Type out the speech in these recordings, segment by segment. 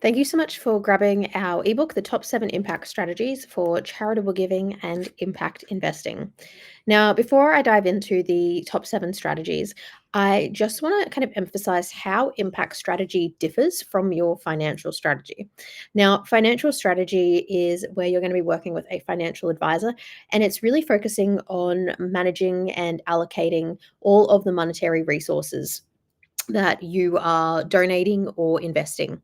Thank you so much for grabbing our ebook, The Top 7 Impact Strategies for Charitable Giving and Impact Investing. Now, before I dive into the top 7 strategies, I just want to kind of emphasize how impact strategy differs from your financial strategy. Now, financial strategy is where you're going to be working with a financial advisor, and it's really focusing on managing and allocating all of the monetary resources that you are donating or investing.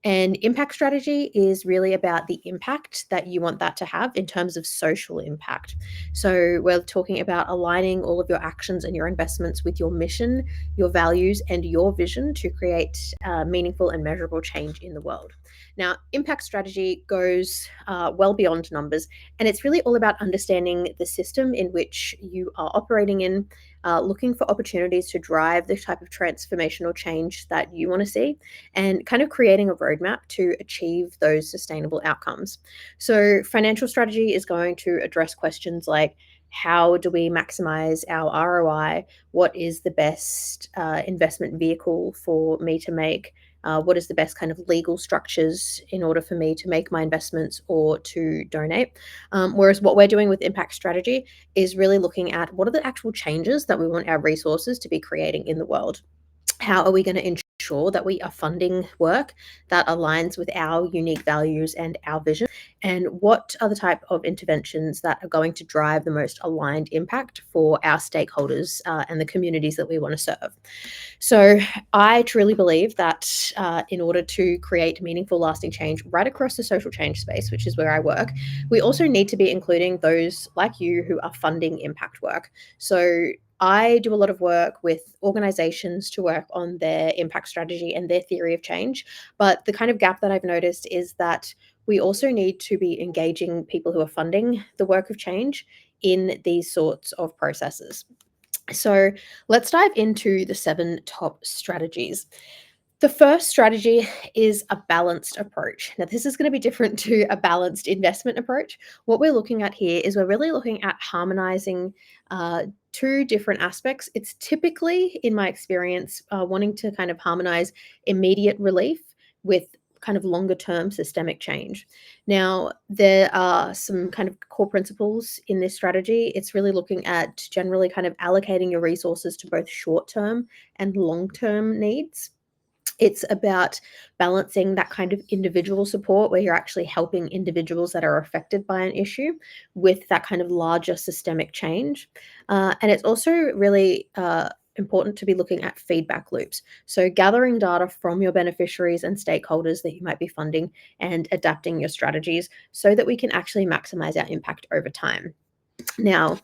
And impact strategy is really about the impact that you want that to have in terms of social impact. So, we're talking about aligning all of your actions and your investments with your mission, your values, and your vision to create meaningful and measurable change in the world. Now, impact strategy goes well beyond numbers, and it's really all about understanding the system in which you are operating in, looking for opportunities to drive the type of transformational change that you want to see, and kind of creating a roadmap to achieve those sustainable outcomes. So, financial strategy is going to address questions like, how do we maximize our ROI? What is the best investment vehicle for me to make? What is the best kind of legal structures in order for me to make my investments or to donate? Whereas what we're doing with impact strategy is really looking at what are the actual changes that we want our resources to be creating in the world. How are we going to ensure that we are funding work that aligns with our unique values and our vision? And what are the type of interventions that are going to drive the most aligned impact for our stakeholders and the communities that we want to serve? So, I truly believe that in order to create meaningful, lasting change right across the social change space, which is where I work, we also need to be including those like you who are funding impact work. So, I do a lot of work with organizations to work on their impact strategy and their theory of change. But the kind of gap that I've noticed is that we also need to be engaging people who are funding the work of change in these sorts of processes. So let's dive into the 7 top strategies. The first strategy is a balanced approach. Now, this is going to be different to a balanced investment approach. What we're looking at here is we're really looking at harmonizing two different aspects. It's typically, in my experience, wanting to kind of harmonize immediate relief with kind of longer term systemic change. Now, there are some kind of core principles in this strategy. It's really looking at generally kind of allocating your resources to both short term and long term needs. It's about balancing that kind of individual support where you're actually helping individuals that are affected by an issue with that kind of larger systemic change. And it's also really important to be looking at feedback loops. So, gathering data from your beneficiaries and stakeholders that you might be funding and adapting your strategies so that we can actually maximize our impact over time. Now,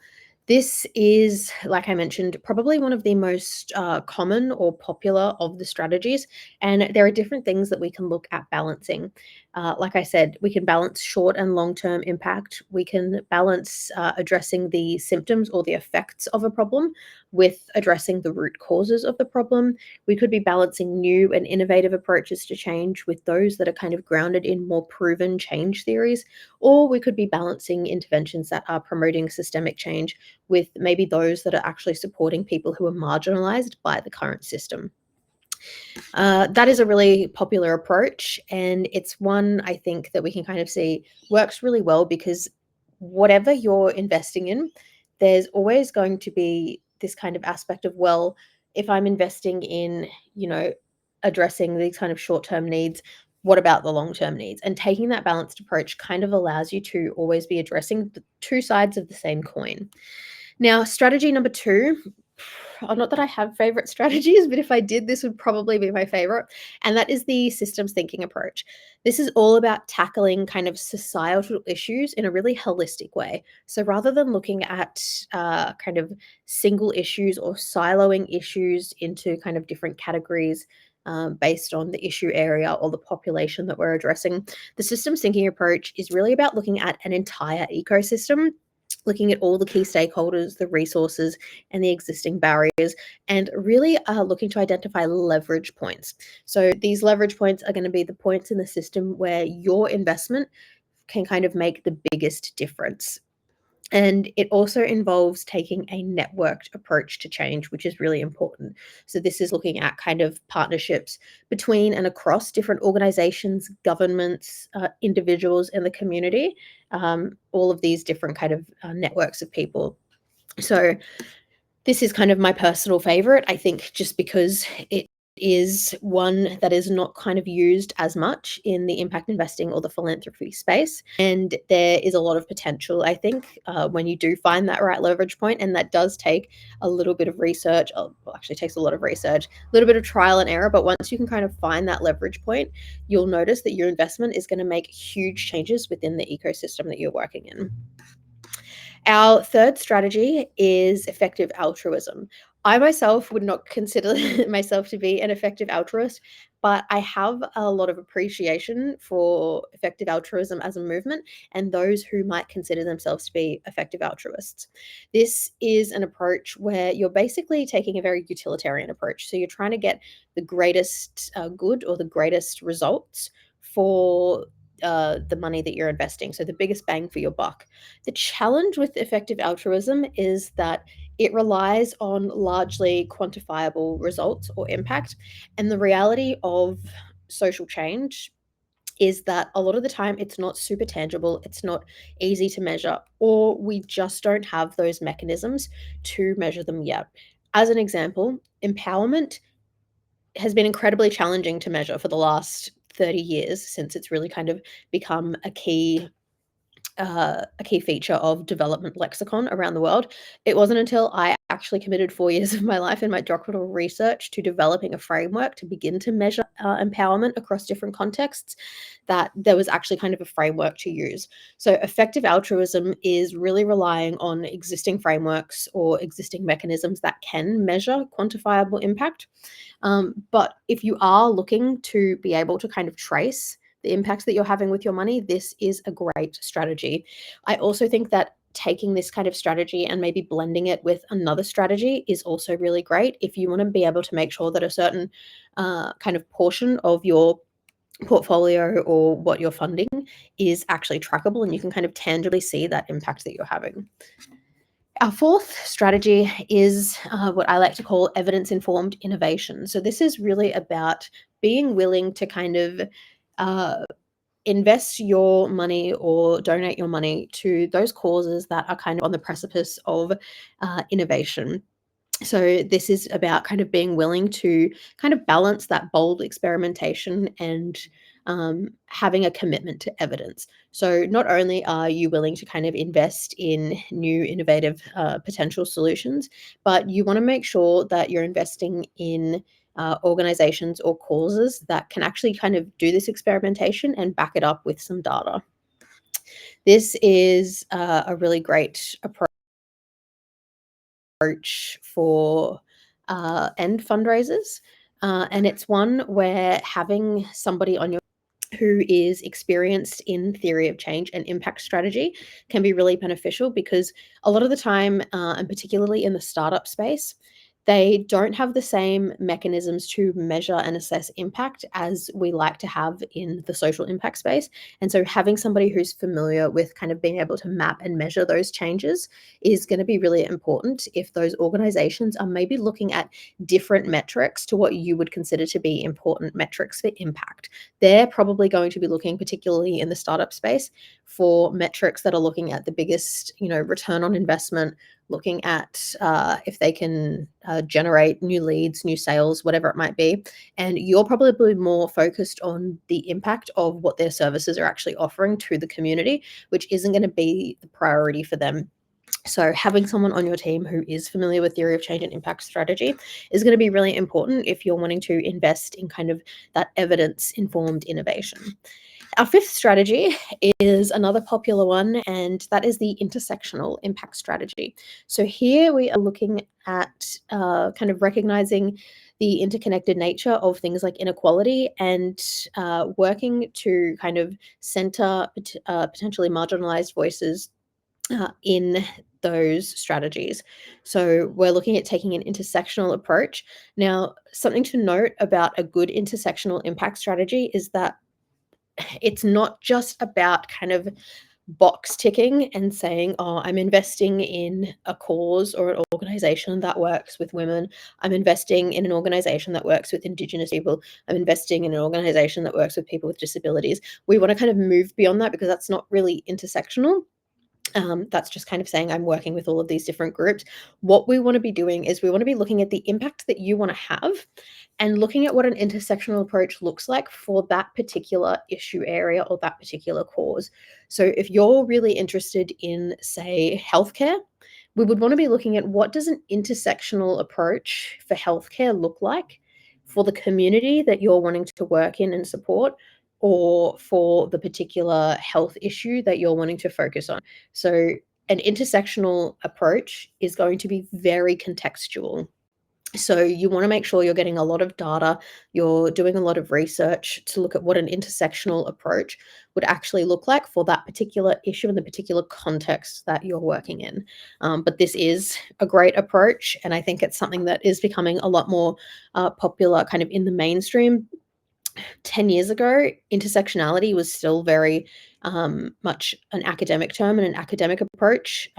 this is, like I mentioned, probably one of the most common or popular of the strategies. And there are different things that we can look at balancing. Like I said, we can balance short and long term impact. We can balance addressing the symptoms or the effects of a problem with addressing the root causes of the problem. We could be balancing new and innovative approaches to change with those that are kind of grounded in more proven change theories, or we could be balancing interventions that are promoting systemic change with maybe those that are actually supporting people who are marginalized by the current system. That is a really popular approach, and it's one I think that we can kind of see works really well because whatever you're investing in, there's always going to be this kind of aspect of, well, if I'm investing in, you know, addressing these kind of short-term needs, what about the long-term needs? And taking that balanced approach kind of allows you to always be addressing the two sides of the same coin. Now, strategy number 2, not that I have favorite strategies, but if I did, this would probably be my favorite, and that is the systems thinking approach. This is all about tackling kind of societal issues in a really holistic way. So rather than looking at kind of single issues or siloing issues into kind of different categories, based on the issue area or the population that we're addressing, the systems thinking approach is really about looking at an entire ecosystem, looking at all the key stakeholders, the resources, and the existing barriers, and really looking to identify leverage points. So these leverage points are going to be the points in the system where your investment can kind of make the biggest difference. And it also involves taking a networked approach to change, which is really important. So, this is looking at kind of partnerships between and across different organizations, governments, individuals in the community, all of these different kind of networks of people. So, this is kind of my personal favorite, I think, just because it is one that is not kind of used as much in the impact investing or the philanthropy space. And there is a lot of potential, I think, when you do find that right leverage point. And that does take a little bit of research. Well, actually, takes a lot of research, a little bit of trial and error. But once you can kind of find that leverage point, you'll notice that your investment is going to make huge changes within the ecosystem that you're working in. Our third strategy is effective altruism. I myself would not consider myself to be an effective altruist, but I have a lot of appreciation for effective altruism as a movement and those who might consider themselves to be effective altruists. This is an approach where you're basically taking a very utilitarian approach. So you're trying to get the greatest good or the greatest results for the money that you're investing. So the biggest bang for your buck. The challenge with effective altruism is that it relies on largely quantifiable results or impact. And the reality of social change is that a lot of the time it's not super tangible, it's not easy to measure, or we just don't have those mechanisms to measure them yet. As an example, empowerment has been incredibly challenging to measure for the last 30 years since it's really kind of become a key feature of development lexicon around the world. It wasn't until I actually committed 4 years of my life in my doctoral research to developing a framework to begin to measure empowerment across different contexts that there was actually kind of a framework to use. So, effective altruism is really relying on existing frameworks or existing mechanisms that can measure quantifiable impact. But if you are looking to be able to kind of trace the impacts that you're having with your money, this is a great strategy. I also think that taking this kind of strategy and maybe blending it with another strategy is also really great if you want to be able to make sure that a certain kind of portion of your portfolio or what you're funding is actually trackable and you can kind of tangibly see that impact that you're having. Our fourth strategy is what I like to call evidence informed innovation. So, this is really about being willing to kind of uh, invest your money or donate your money to those causes that are kind of on the precipice of innovation. So this is about kind of being willing to kind of balance that bold experimentation and having a commitment to evidence. So not only are you willing to kind of invest in new innovative potential solutions, but you want to make sure that you're investing in organizations or causes that can actually kind of do this experimentation and back it up with some data. This is a really great approach for end fundraisers. And it's one where having somebody on your who is experienced in theory of change and impact strategy can be really beneficial because a lot of the time, and particularly in the startup space, they don't have the same mechanisms to measure and assess impact as we like to have in the social impact space. And so, having somebody who's familiar with kind of being able to map and measure those changes is going to be really important if those organizations are maybe looking at different metrics to what you would consider to be important metrics for impact. They're probably going to be looking, particularly in the startup space, for metrics that are looking at the biggest, return on investment, looking at if they can generate new leads, new sales, whatever it might be. And you're probably more focused on the impact of what their services are actually offering to the community, which isn't going to be the priority for them. So, having someone on your team who is familiar with theory of change and impact strategy is going to be really important if you're wanting to invest in kind of that evidence informed innovation. Our fifth strategy is another popular one, and that is the intersectional impact strategy. So, here we are looking at kind of recognizing the interconnected nature of things like inequality and working to kind of center potentially marginalized voices in those strategies. So we're looking at taking an intersectional approach. Now, something to note about a good intersectional impact strategy is that it's not just about kind of box ticking and saying, oh, I'm investing in a cause or an organization that works with women. I'm investing in an organization that works with Indigenous people. I'm investing in an organization that works with people with disabilities. We want to kind of move beyond that because that's not really intersectional. That's just kind of saying I'm working with all of these different groups. What we want to be doing is we want to be looking at the impact that you want to have and looking at what an intersectional approach looks like for that particular issue area or that particular cause. So if you're really interested in, say, healthcare, we would want to be looking at what does an intersectional approach for healthcare look like for the community that you're wanting to work in and support, or for the particular health issue that you're wanting to focus on. So an intersectional approach is going to be very contextual. So you want to make sure you're getting a lot of data, you're doing a lot of research to look at what an intersectional approach would actually look like for that particular issue and the particular context that you're working in. But this is a great approach, and I think it's something that is becoming a lot more popular kind of in the mainstream. 10 years ago, intersectionality was still very much an academic term and an academic approach.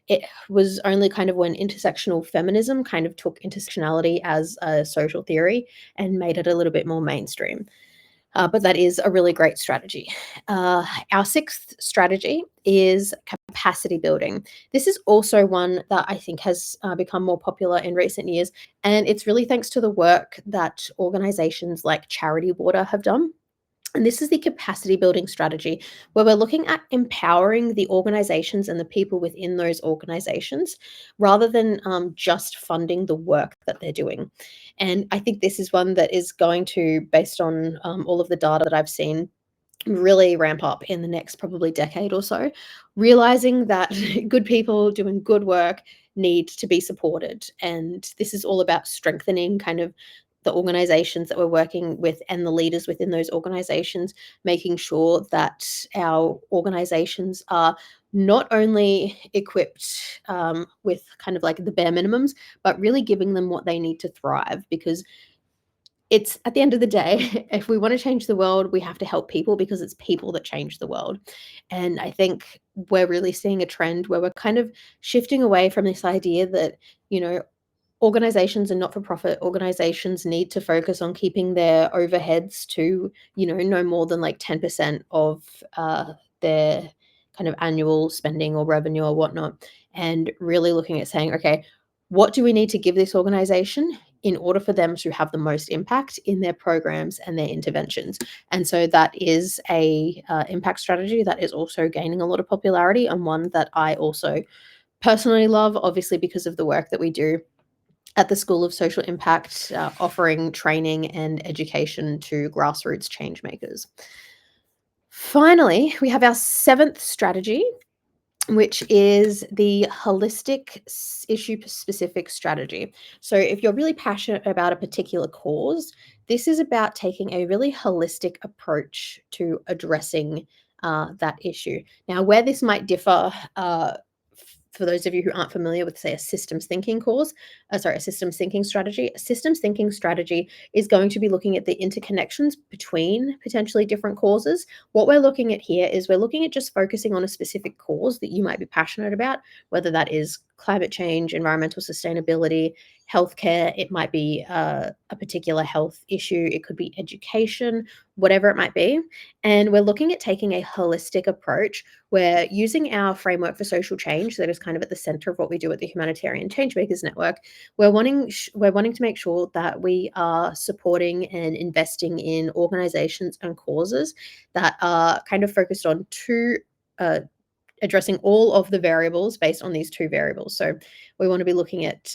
It was only kind of when intersectional feminism kind of took intersectionality as a social theory and made it a little bit more mainstream. But that is a really great strategy. Our sixth strategy is capacity building. This is also one that I think has become more popular in recent years, and it's really thanks to the work that organizations like Charity Water have done. And this is the capacity building strategy where we're looking at empowering the organizations and the people within those organizations rather than just funding the work that they're doing. And I think this is one that is going to, based on all of the data that I've seen, really ramp up in the next probably decade or so, realizing that good people doing good work need to be supported. And this is all about strengthening kind of the organizations that we're working with and the leaders within those organizations, making sure that our organizations are not only equipped with kind of like the bare minimums, but really giving them what they need to thrive. Because it's at the end of the day, if we want to change the world, we have to help people because it's people that change the world. And I think we're really seeing a trend where we're kind of shifting away from this idea that, you know, organizations and not-for-profit organizations need to focus on keeping their overheads to, you know, no more than like 10% of their kind of annual spending or revenue or whatnot, and really looking at saying, okay, what do we need to give this organization in order for them to have the most impact in their programs and their interventions? And so that is a impact strategy that is also gaining a lot of popularity, and one that I also personally love, obviously because of the work that we do at the School of Social Impact, offering training and education to grassroots change makers. Finally, we have our seventh strategy, which is the holistic issue specific strategy. So, if you're really passionate about a particular cause, this is about taking a really holistic approach to addressing that issue. Now, where this might differ, for those of you who aren't familiar with, say, a systems thinking a systems thinking strategy. A systems thinking strategy is going to be looking at the interconnections between potentially different causes. What we're looking at here is we're looking at just focusing on a specific cause that you might be passionate about, whether that is climate change, environmental sustainability, healthcare. It might be a particular health issue. It could be education, whatever it might be. And we're looking at taking a holistic approach. We're using our framework for social change that is kind of at the center of what we do at the Humanitarian Changemakers Network. We're wanting to make sure that we are supporting and investing in organizations and causes that are kind of focused on addressing all of the variables based on these two variables. So we want to be looking at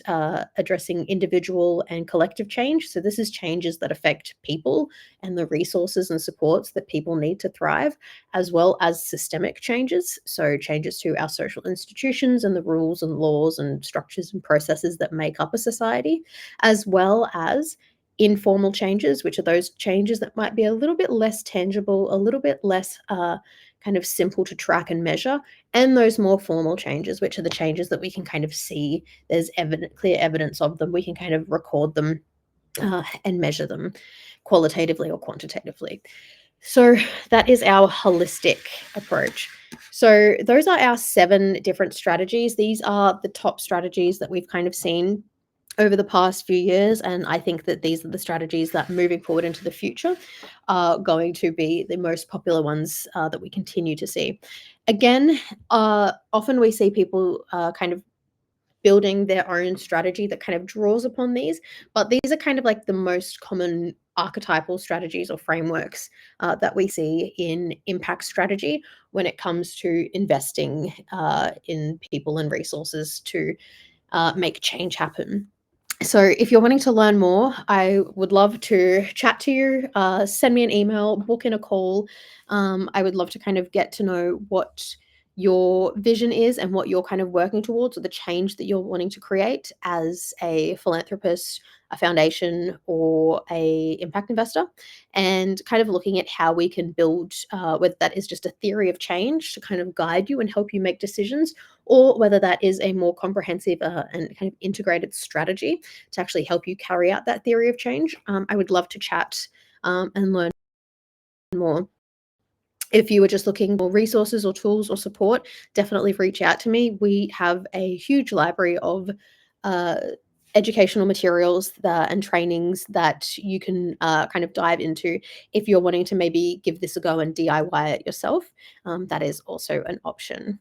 addressing individual and collective change. So this is changes that affect people and the resources and supports that people need to thrive, as well as systemic changes. So changes to our social institutions and the rules and laws and structures and processes that make up a society, as well as informal changes, which are those changes that might be a little bit less tangible, a little bit less kind of simple to track and measure, and those more formal changes, which are the changes that we can kind of see. There's clear evidence of them. We can kind of record them and measure them qualitatively or quantitatively. So that is our holistic approach. So, those are our 7 different strategies. These are the top strategies that we've kind of seen over the past few years, and I think that these are the strategies that moving forward into the future are going to be the most popular ones that we continue to see. Again, often we see people kind of building their own strategy that kind of draws upon these, but these are kind of like the most common archetypal strategies or frameworks that we see in impact strategy when it comes to investing in people and resources to make change happen. So, if you're wanting to learn more, I would love to chat to you. Send me an email, book in a call. I would love to kind of get to know what your vision is and what you're kind of working towards, or the change that you're wanting to create as a philanthropist, a foundation, or a impact investor, and kind of looking at how we can build, whether that is just a theory of change to kind of guide you and help you make decisions, or whether that is a more comprehensive and kind of integrated strategy to actually help you carry out that theory of change. I would love to chat and learn more. If you were just looking for resources or tools or support, definitely reach out to me. We have a huge library of uh, educational materials and trainings that you can kind of dive into if you're wanting to maybe give this a go and DIY it yourself. That is also an option.